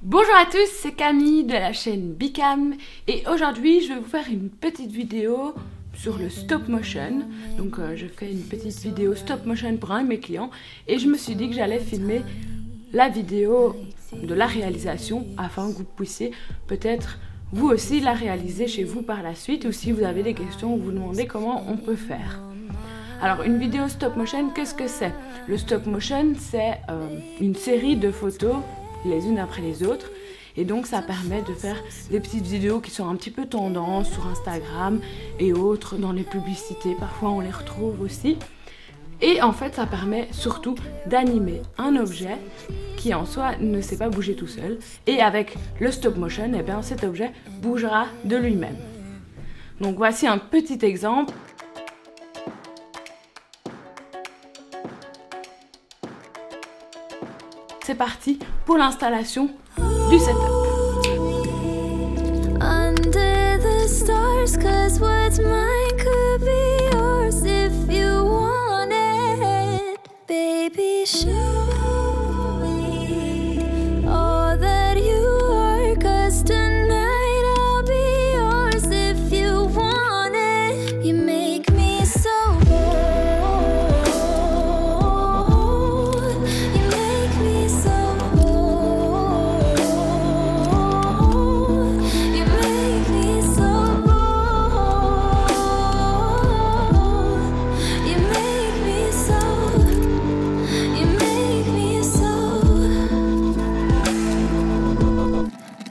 Bonjour à tous, c'est Camille de la chaîne Bicam et aujourd'hui je vais vous faire une petite vidéo sur le stop motion. Donc je fais une petite vidéo stop motion pour un de mes clients et je me suis dit que j'allais filmer la vidéo de la réalisation afin que vous puissiez peut-être vous aussi la réaliser chez vous par la suite, ou si vous avez des questions ou vous demandez comment on peut faire. Alors une vidéo stop motion, qu'est-ce que c'est? Le stop motion, c'est une série de photos les unes après les autres, et donc ça permet de faire des petites vidéos qui sont un petit peu tendance sur Instagram et autres, dans les publicités, parfois on les retrouve aussi. Et en fait ça permet surtout d'animer un objet qui en soi ne sait pas bouger tout seul, et avec le stop motion, eh bien, cet objet bougera de lui-même. Donc voici un petit exemple. C'est parti pour l'installation du setup. Under the stars, 'cause what's mine could be yours if you want it. Baby, show me all that you are, 'cause tonight I'll be yours if you want it. You make me so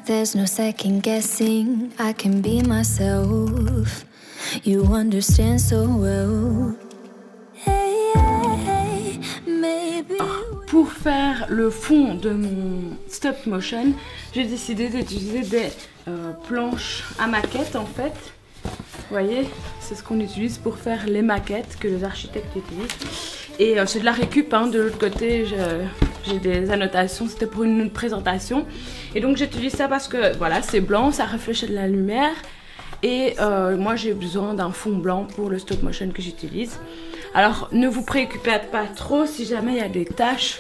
there's no second guessing, I can be myself. You understand so well. Hey, hey, maybe. Pour faire le fond de mon stop motion, j'ai décidé d'utiliser des planches à maquette en fait. Vous voyez, c'est ce qu'on utilise pour faire les maquettes que les architectes utilisent. Et c'est de la récup, hein. De l'autre côté, j'ai des annotations, c'était pour une présentation. Et donc j'utilise ça parce que voilà, c'est blanc, ça reflète de la lumière. Et moi j'ai besoin d'un fond blanc pour le stop motion que j'utilise. Alors ne vous préoccupez pas trop si jamais il y a des taches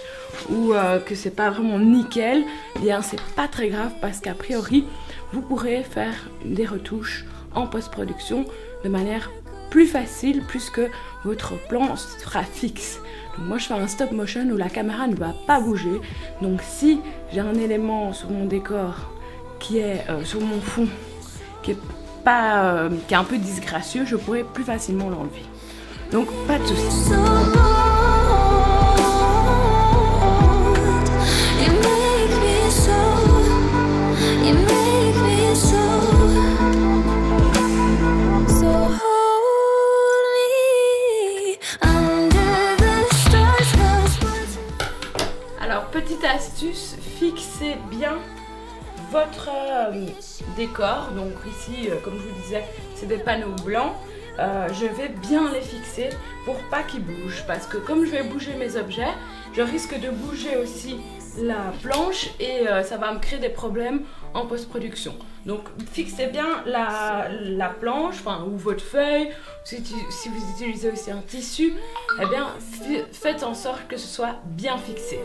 ou que c'est pas vraiment nickel. Eh bien c'est pas très grave parce qu'a priori vous pourrez faire des retouches en post-production de manière plus facile puisque votre plan sera fixe. Donc moi je fais un stop motion où la caméra ne va pas bouger. Donc si j'ai un élément sur mon décor qui est sur mon fond qui est un peu disgracieux, je pourrais plus facilement l'enlever. Donc pas de soucis. Petite astuce, fixez bien votre décor. Donc ici, comme je vous disais, c'est des panneaux blancs. Je vais bien les fixer pour pas qu'ils bougent, parce que comme je vais bouger mes objets, je risque de bouger aussi la planche et ça va me créer des problèmes en post-production. Donc fixez bien la planche, enfin, ou votre feuille. Si vous utilisez aussi un tissu, eh bien faites en sorte que ce soit bien fixé.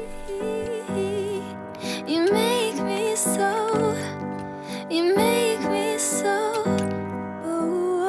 You make me so, you make me so bold.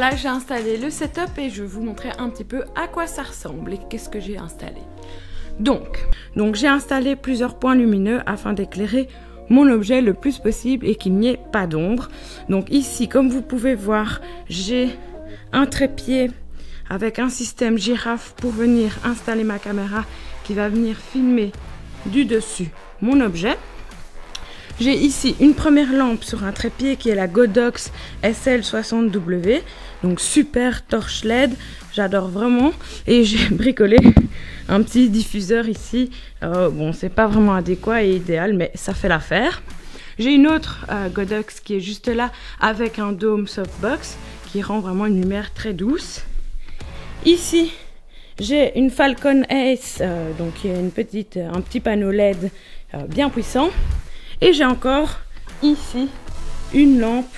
voilà, j'ai installé le setup et je vais vous montrer un petit peu à quoi ça ressemble et qu'est-ce que j'ai installé. Donc j'ai installé plusieurs points lumineux afin d'éclairer mon objet le plus possible et qu'il n'y ait pas d'ombre. Donc ici, comme vous pouvez voir, j'ai un trépied avec un système girafe pour venir installer ma caméra qui va venir filmer du dessus mon objet. J'ai ici une première lampe sur un trépied qui est la Godox SL60W, donc super torche LED, j'adore vraiment. Et j'ai bricolé un petit diffuseur ici, bon c'est pas vraiment adéquat et idéal mais ça fait l'affaire. J'ai une autre Godox qui est juste là avec un dôme softbox qui rend vraiment une lumière très douce. Ici j'ai une Falcon Ace, donc qui a un petit panneau LED bien puissant. Et j'ai encore ici une lampe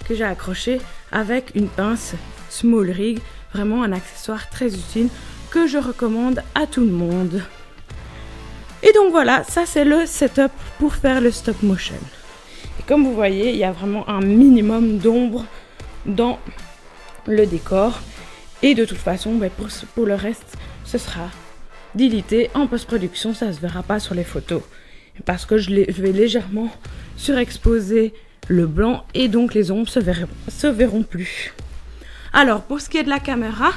que j'ai accrochée avec une pince Small Rig, vraiment un accessoire très utile que je recommande à tout le monde. Et donc voilà, ça c'est le setup pour faire le stop motion. Et comme vous voyez, il y a vraiment un minimum d'ombre dans le décor. Et de toute façon, pour le reste, ce sera délité en post-production, ça ne se verra pas sur les photos. Parce que je vais légèrement surexposer le blanc et donc les ombres se verront plus. Alors pour ce qui est de la caméra,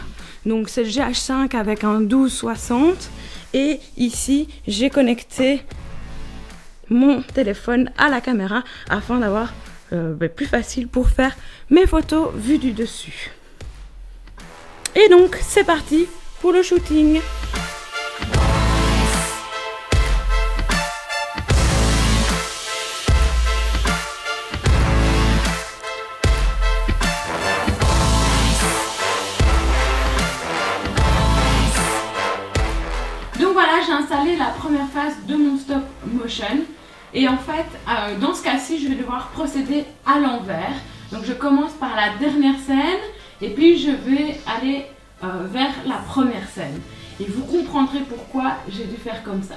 donc c'est le GH5 avec un 12-60 et ici j'ai connecté mon téléphone à la caméra afin d'avoir plus facile pour faire mes photos vues du dessus. Et donc c'est parti pour le shooting. J'ai installé la première phase de mon stop motion et en fait dans ce cas-ci je vais devoir procéder à l'envers. Donc je commence par la dernière scène et puis je vais aller vers la première scène et vous comprendrez pourquoi j'ai dû faire comme ça.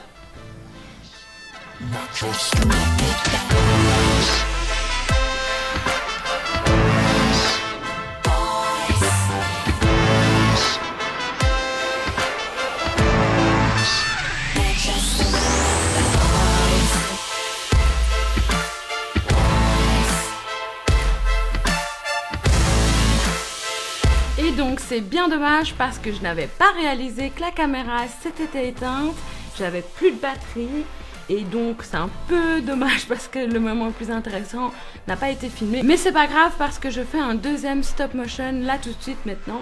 Et donc c'est bien dommage parce que je n'avais pas réalisé que la caméra s'était éteinte, j'avais plus de batterie et donc c'est un peu dommage parce que le moment le plus intéressant n'a pas été filmé. Mais c'est pas grave parce que je fais un deuxième stop motion là tout de suite maintenant.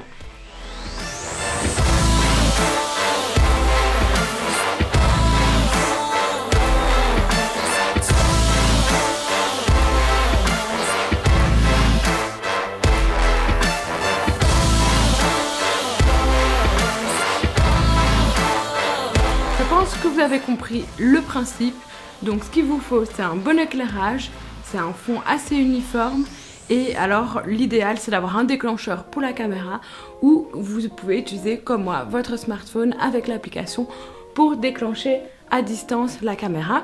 Je pense que vous avez compris le principe. Donc ce qu'il vous faut, c'est un bon éclairage, c'est un fond assez uniforme et alors l'idéal c'est d'avoir un déclencheur pour la caméra ou vous pouvez utiliser comme moi votre smartphone avec l'application pour déclencher à distance la caméra.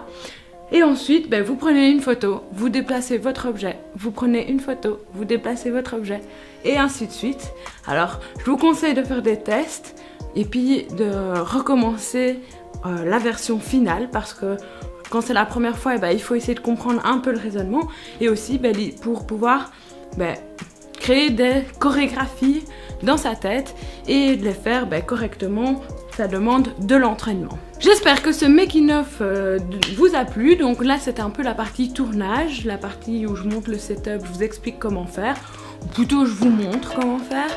Et ensuite vous prenez une photo, vous déplacez votre objet, vous prenez une photo, vous déplacez votre objet et ainsi de suite. Alors je vous conseille de faire des tests et puis de recommencer la version finale parce que quand c'est la première fois il faut essayer de comprendre un peu le raisonnement et aussi pour pouvoir créer des chorégraphies dans sa tête et de les faire correctement, ça demande de l'entraînement. J'espère que ce making of vous a plu. Donc là c'était un peu la partie tournage, la partie où je monte le setup, je vous explique comment faire, ou plutôt je vous montre comment faire.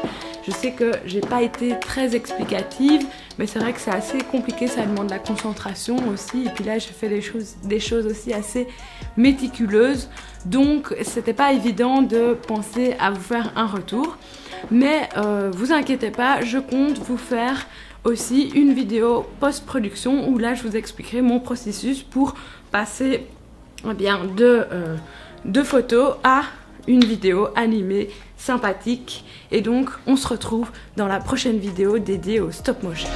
Je sais que j'ai pas été très explicative, mais c'est vrai que c'est assez compliqué, ça demande de la concentration aussi. Et puis là, j'ai fait des choses aussi assez méticuleuses, donc c'était pas évident de penser à vous faire un retour. Mais vous inquiétez pas, je compte vous faire aussi une vidéo post-production où là, je vous expliquerai mon processus pour passer de photos à une vidéo animée sympathique et donc on se retrouve dans la prochaine vidéo dédiée au stop motion.